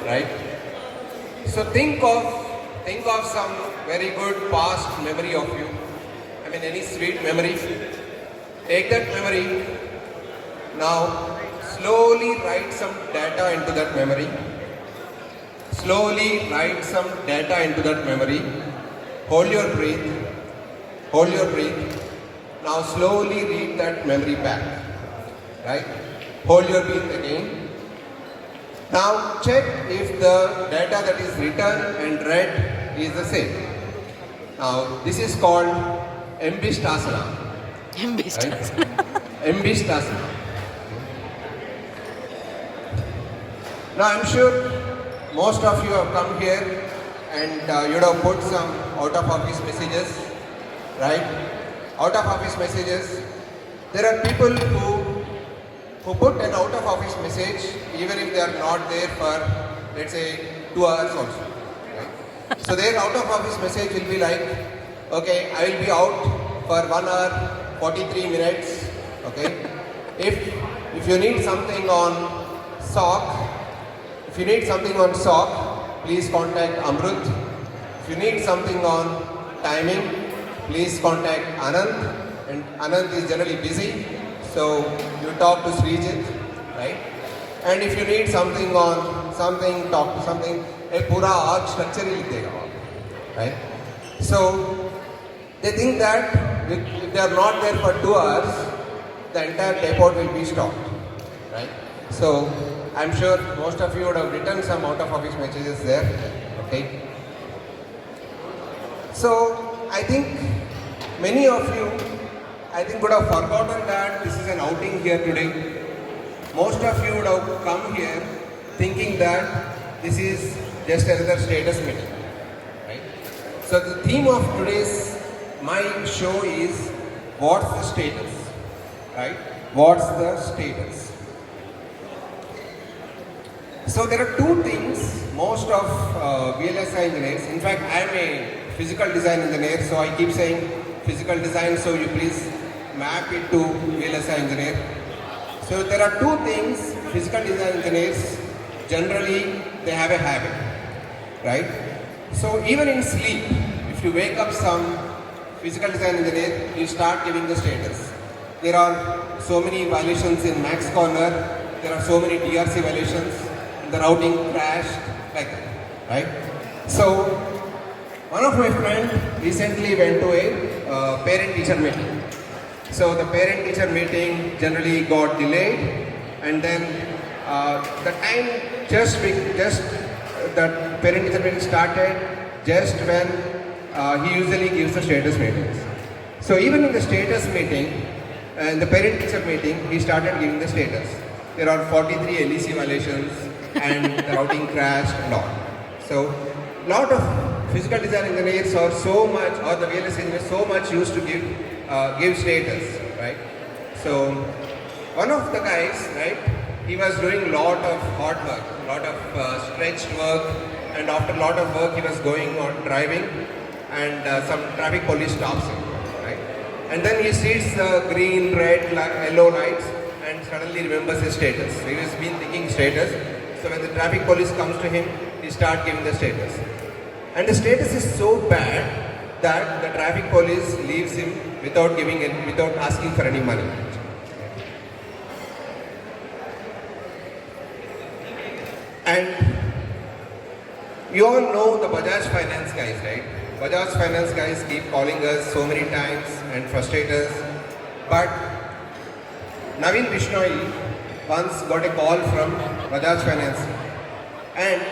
right? So think of some very good past memory of you. I mean, any sweet memory. Take that memory. Now, slowly write some data into that memory. Slowly write some data into that memory. Hold your breath. Hold your breath. Now slowly read that memory back. Right? Hold your breath again. Now check if the data that is written and read is the same. Now this is called Embishtasana. Embishtasana. Right? Embishtasana. Now I'm sure most of you have come here and you'd have put some out of office messages, right? Out of office messages. There are people who put an out of office message even if they are not there for, let's say, 2 hours also. Right? So their out of office message will be like, okay, I will be out for 1 hour 43 minutes. Okay. If you need something on SOC, please contact Amrut. If you need something on timing, please contact Anand. And Anand is generally busy, so you talk to Srijit, right? And if you need something on something, talk to something. A pura aaj structure hi likh dega wo, right? So they think that if they are not there for 2 hours, the entire depot will be stopped, right? So I'm sure most of you would have written some out of office messages there, okay? So I think many of you, would have forgotten that this is an outing here today. Most of you would have come here thinking that this is just another status meeting, right? So the theme of my show is what's the status, right? What's the status? So there are two things most of VLSI engineers, in fact I am a physical design engineer, so I keep saying physical design, so you please map it to VLSI engineer. So there are two things physical design engineers generally they have a habit, right? So even in sleep, if you wake up some physical design engineer, you start giving the status. There are so many violations in Max Corner, there are so many DRC violations, the routing crashed, like that, right? So one of my friends recently went to a parent-teacher meeting. So the parent-teacher meeting generally got delayed, and then the time the parent-teacher meeting started just when he usually gives the status meetings. So even in the status meeting, in the parent-teacher meeting, he started giving the status. There are 43 LEC violations and the routing crashed and all. So lot of physical design engineers are so much, or the VLS engineers so much used to give status, right? So one of the guys, right, he was doing lot of hard work, lot of stretched work, and after a lot of work he was going on driving, and some traffic police stops him, right? And then he sees the green, red, yellow lights and suddenly remembers his status. So he has been thinking status. So when the traffic police comes to him, he starts giving the status. And the status is so bad that the traffic police leaves him without asking for any money. And you all know the Bajaj Finance guys, right? Bajaj Finance guys keep calling us so many times and frustrate us. But Naveen Bishnoi once got a call from Bajaj Finance, and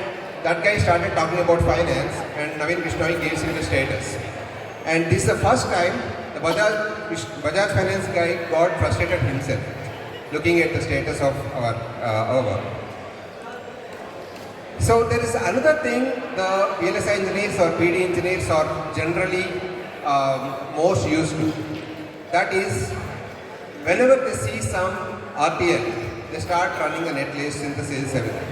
that guy started talking about finance, and Naveen Bishnoi gives him the status. And this is the first time the Bajaj Finance guy got frustrated himself, looking at the status of our work. So there is another thing the VLSI engineers or PD engineers are generally most used to. That is, whenever they see some RTL, they start running a netlist synthesis everything.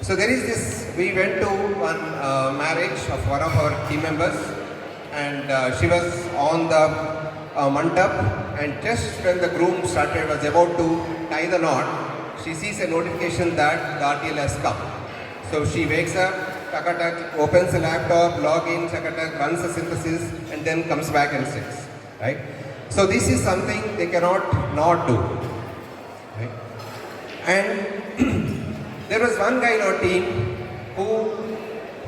So there is this, we went to one marriage of one of our team members, and she was on the mandap, and just when the groom was about to tie the knot, she sees a notification that the RTL has come. So she wakes up, taka-tak, opens the laptop, login, taka-tak, runs the synthesis, and then comes back and sits, right? So this is something they cannot not do, right? And there was one guy in our team who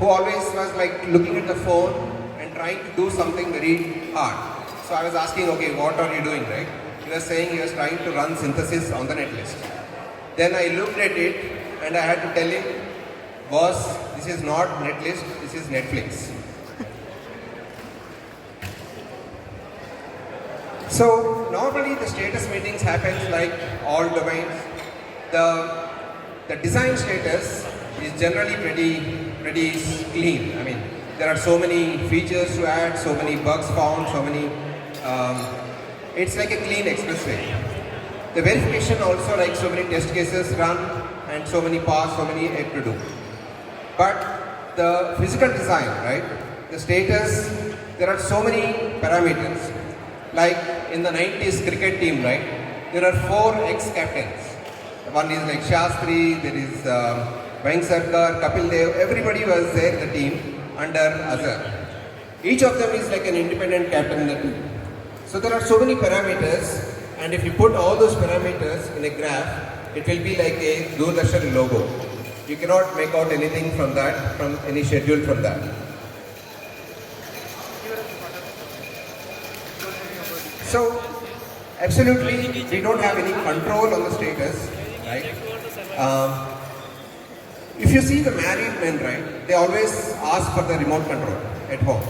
always was like looking at the phone and trying to do something very hard. So I was asking, okay, what are you doing, right? He was saying he was trying to run synthesis on the netlist. Then I looked at it and I had to tell him, boss, this is not netlist, this is Netflix. So normally the status meetings happens like all domains. The design status is generally pretty clean. I mean, there are so many features to add, so many bugs found, so many. It's like a clean expressway. The verification also like so many test cases run and so many pass, so many yet to do. But the physical design, right? The status, there are so many parameters. Like in the 90s cricket team, right? There are 4 ex-captains. One is like Shastri, there is Venksatkar, Kapil Dev, everybody was there in the team under Azhar. Each of them is like an independent captain in the team. So there are so many parameters, and if you put all those parameters in a graph, it will be like a Doordarshan logo. You cannot make out anything from that, from any schedule from that. So, absolutely, we don't have any control on the status, right? If you see the married men, right, they always ask for the remote control at home.